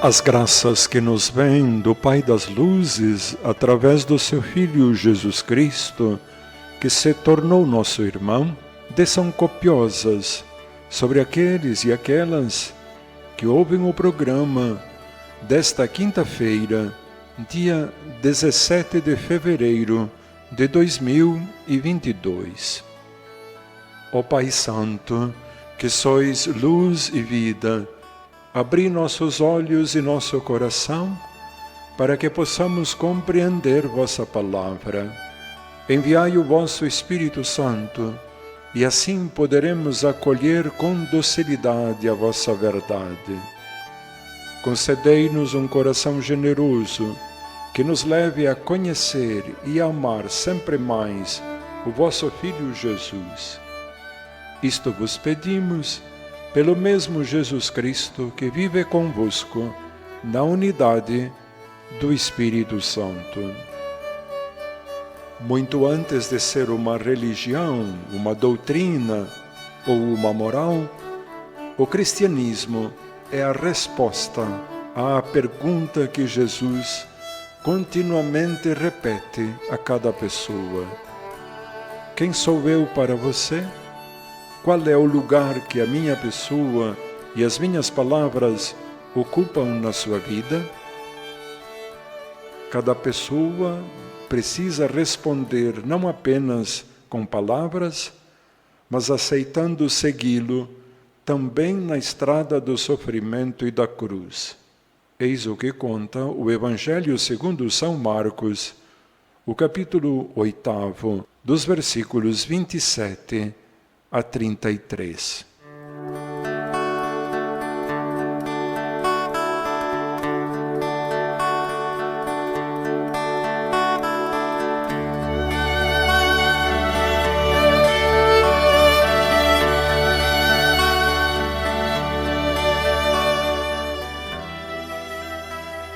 As graças que nos vêm do Pai das Luzes, através do seu Filho Jesus Cristo, que se tornou nosso irmão, desçam copiosas sobre aqueles e aquelas que ouvem o programa desta quinta-feira, dia 17 de fevereiro de 2022. Ó Pai Santo, que sois luz e vida, abri nossos olhos e nosso coração para que possamos compreender vossa palavra. Enviai o vosso Espírito Santo e assim poderemos acolher com docilidade a vossa verdade. Concedei-nos um coração generoso que nos leve a conhecer e amar sempre mais o vosso Filho Jesus. Isto vos pedimos pelo mesmo Jesus Cristo que vive convosco na unidade do Espírito Santo. Muito antes de ser uma religião, uma doutrina ou uma moral, o cristianismo é a resposta à pergunta que Jesus continuamente repete a cada pessoa: quem sou eu para você? Qual é o lugar que a minha pessoa e as minhas palavras ocupam na sua vida? Cada pessoa precisa responder não apenas com palavras, mas aceitando segui-lo também na estrada do sofrimento e da cruz. Eis o que conta o Evangelho segundo São Marcos, o capítulo 8, dos versículos 27 a 33.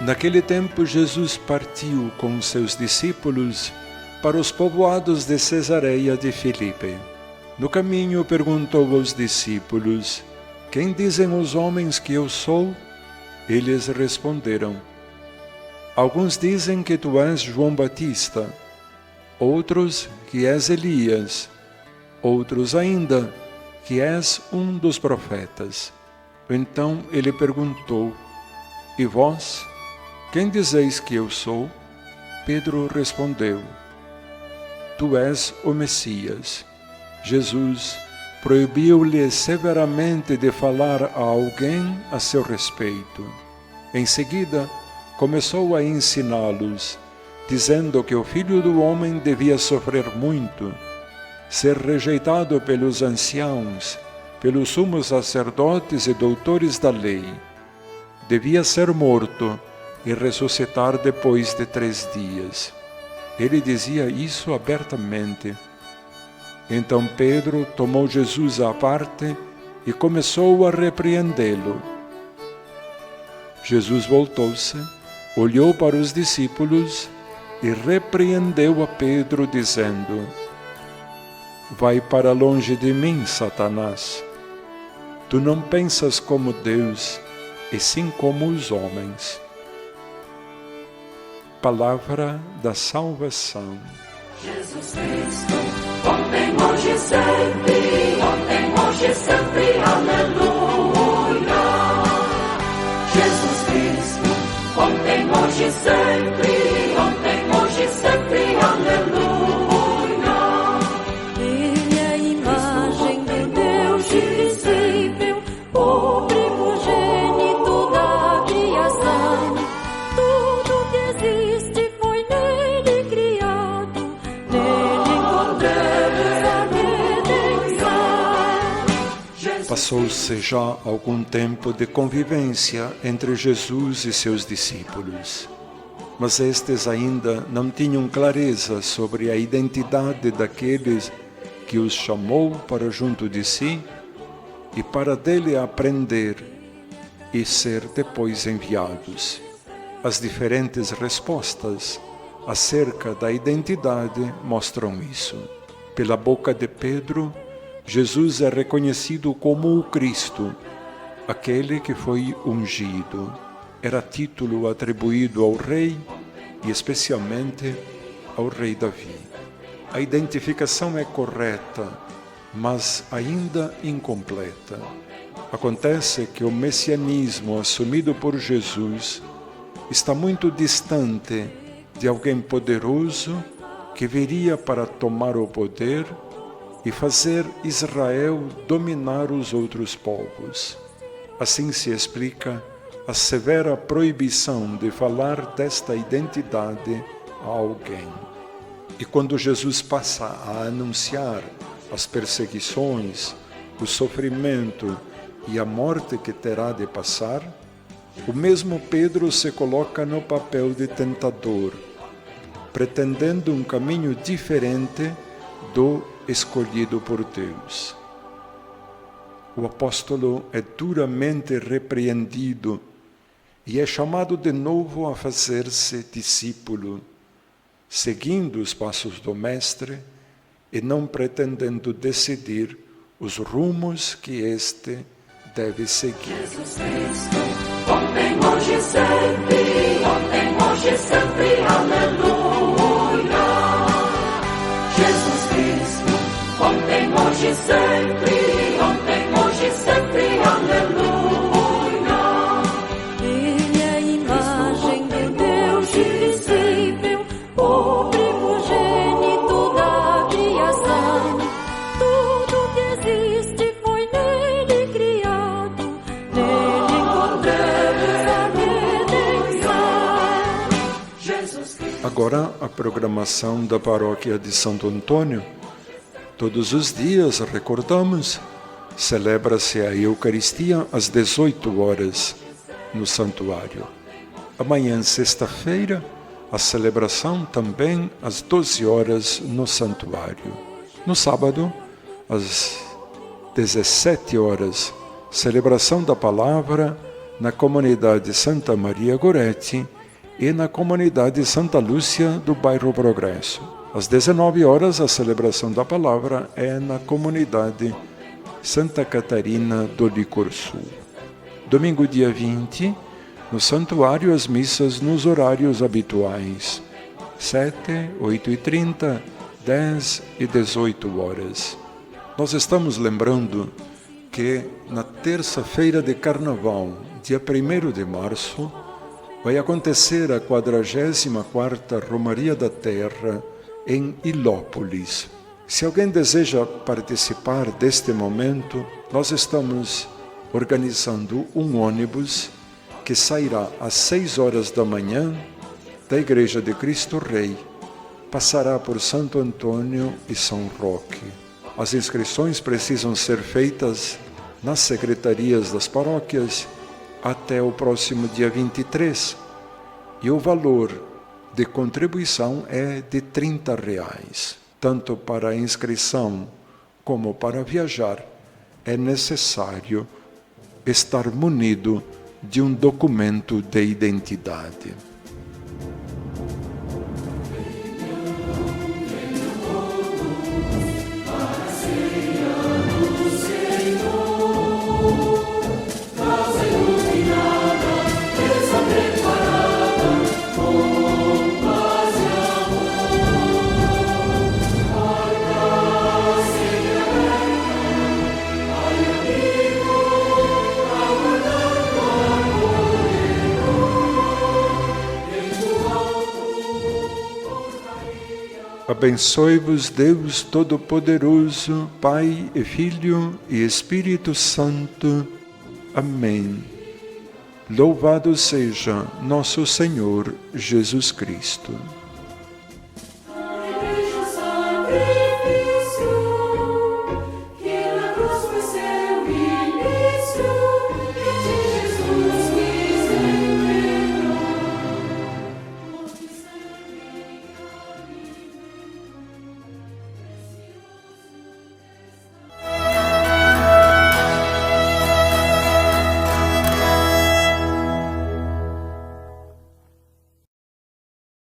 Naquele tempo, Jesus partiu com seus discípulos para os povoados de Cesareia de Filipe. No caminho, perguntou aos discípulos: quem dizem os homens que eu sou? Eles responderam: alguns dizem que tu és João Batista, outros que és Elias, outros ainda que és um dos profetas. Então ele perguntou: e vós, quem dizeis que eu sou? Pedro respondeu: tu és o Messias. Jesus proibiu-lhe severamente de falar a alguém a seu respeito. Em seguida, começou a ensiná-los, dizendo que o Filho do Homem devia sofrer muito, ser rejeitado pelos anciãos, pelos sumos sacerdotes e doutores da lei. Devia ser morto e ressuscitar depois de 3 dias. Ele dizia isso abertamente. Então Pedro tomou Jesus à parte e começou a repreendê-lo. Jesus voltou-se, olhou para os discípulos e repreendeu a Pedro, dizendo: vai para longe de mim, Satanás. Tu não pensas como Deus, e sim como os homens. Palavra da salvação. Jesus Cristo, ontem, hoje e sempre, aleluia. Jesus Cristo, ontem, hoje e sempre, aleluia. Ele é a imagem de Deus invisível, o primogênito da criação. Tudo que existe foi nele criado, nele encontramos a redenção. Passou-se já algum tempo de convivência entre Jesus e seus discípulos, mas estes ainda não tinham clareza sobre a identidade daqueles que os chamou para junto de si e para dele aprender e ser depois enviados. As diferentes respostas acerca da identidade mostram isso. Pela boca de Pedro, Jesus é reconhecido como o Cristo, aquele que foi ungido. era título atribuído ao rei e especialmente ao rei Davi. A identificação é correta, mas ainda incompleta. Acontece que o messianismo assumido por Jesus está muito distante de alguém poderoso que viria para tomar o poder e fazer Israel dominar os outros povos. Assim se explica a severa proibição de falar desta identidade a alguém. E quando Jesus passa a anunciar as perseguições, o sofrimento e a morte que terá de passar, o mesmo Pedro se coloca no papel de tentador, pretendendo um caminho diferente do escolhido por Deus. O apóstolo é duramente repreendido e é chamado de novo a fazer-se discípulo, seguindo os passos do Mestre e não pretendendo decidir os rumos que este deve seguir. Jesus Cristo, ontem, hoje e sempre, aleluia. Jesus Cristo, ontem, hoje e sempre, aleluia. Ele é a imagem do Deus invisível, o primogênito da criação. Tudo que existe foi nele criado, nele encontramos a redenção. Jesus Cristo. Agora a programação da paróquia de Santo Antônio. Todos os dias, recordamos, celebra-se a Eucaristia às 18 horas no santuário. Amanhã, sexta-feira, a celebração também às 12 horas no santuário. No sábado, às 17 horas, celebração da palavra na comunidade Santa Maria Goretti e na comunidade Santa Lúcia do bairro Progresso. Às 19 horas, a celebração da palavra é na comunidade Santa Catarina do Licor Sul. Domingo, dia 20, no santuário, as missas nos horários habituais, 7, 8h30, 10 e 18 horas. Nós estamos lembrando que na terça-feira de Carnaval, dia 1º de março, vai acontecer a 44ª Romaria da Terra em Ilópolis. Se alguém deseja participar deste momento, nós estamos organizando um ônibus que sairá às 6 horas da manhã da Igreja de Cristo Rei, passará por Santo Antônio e São Roque. As inscrições precisam ser feitas nas secretarias das paróquias até o próximo dia 23, e o valor de contribuição é de R$30. Tanto para a inscrição como para viajar, é necessário estar munido de um documento de identidade. Abençoe-vos Deus Todo-Poderoso, Pai e Filho e Espírito Santo. Amém. Louvado seja nosso Senhor Jesus Cristo.